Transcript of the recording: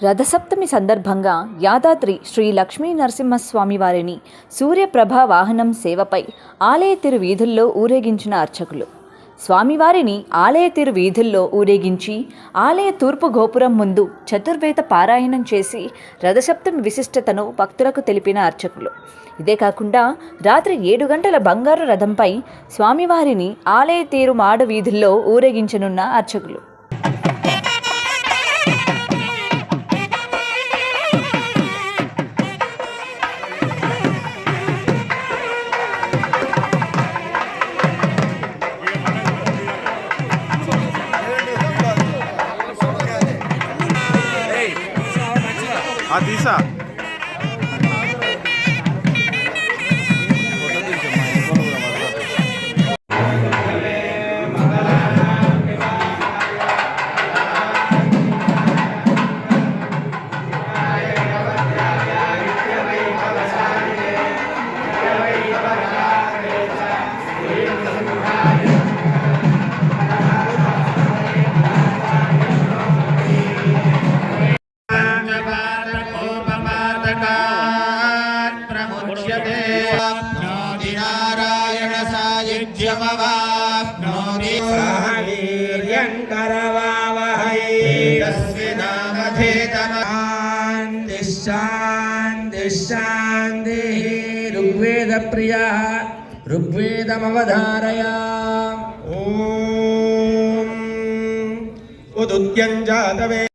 రథసప్తమి సందర్భంగా యాదాద్రి శ్రీ లక్ష్మీ నరసింహస్వామి వారిని సూర్యప్రభ వాహనం సేవపై ఆలయ తిరు వీధుల్లో ఊరేగించిన అర్చకులు స్వామివారిని ఆలయ తిరు వీధుల్లో ఊరేగించి ఆలయ తూర్పు గోపురం ముందు చతుర్వేద పారాయణం చేసి రథసప్తమి విశిష్టతను భక్తులకు తెలిపిన అర్చకులు. ఇదే కాకుండా రాత్రి 7 గంటల బంగారు రథంపై స్వామివారిని ఆలయ తీరు మాడ వీధుల్లో ఊరేగించనున్న అర్చకులు. Adisa. नारायण सायुज्यमवाप्नोति वीर्यं करवावहै शान्तिः ऋग्वेद प्रिया ऋग्वेदमवधारय ॐ उदुद्यं जातवे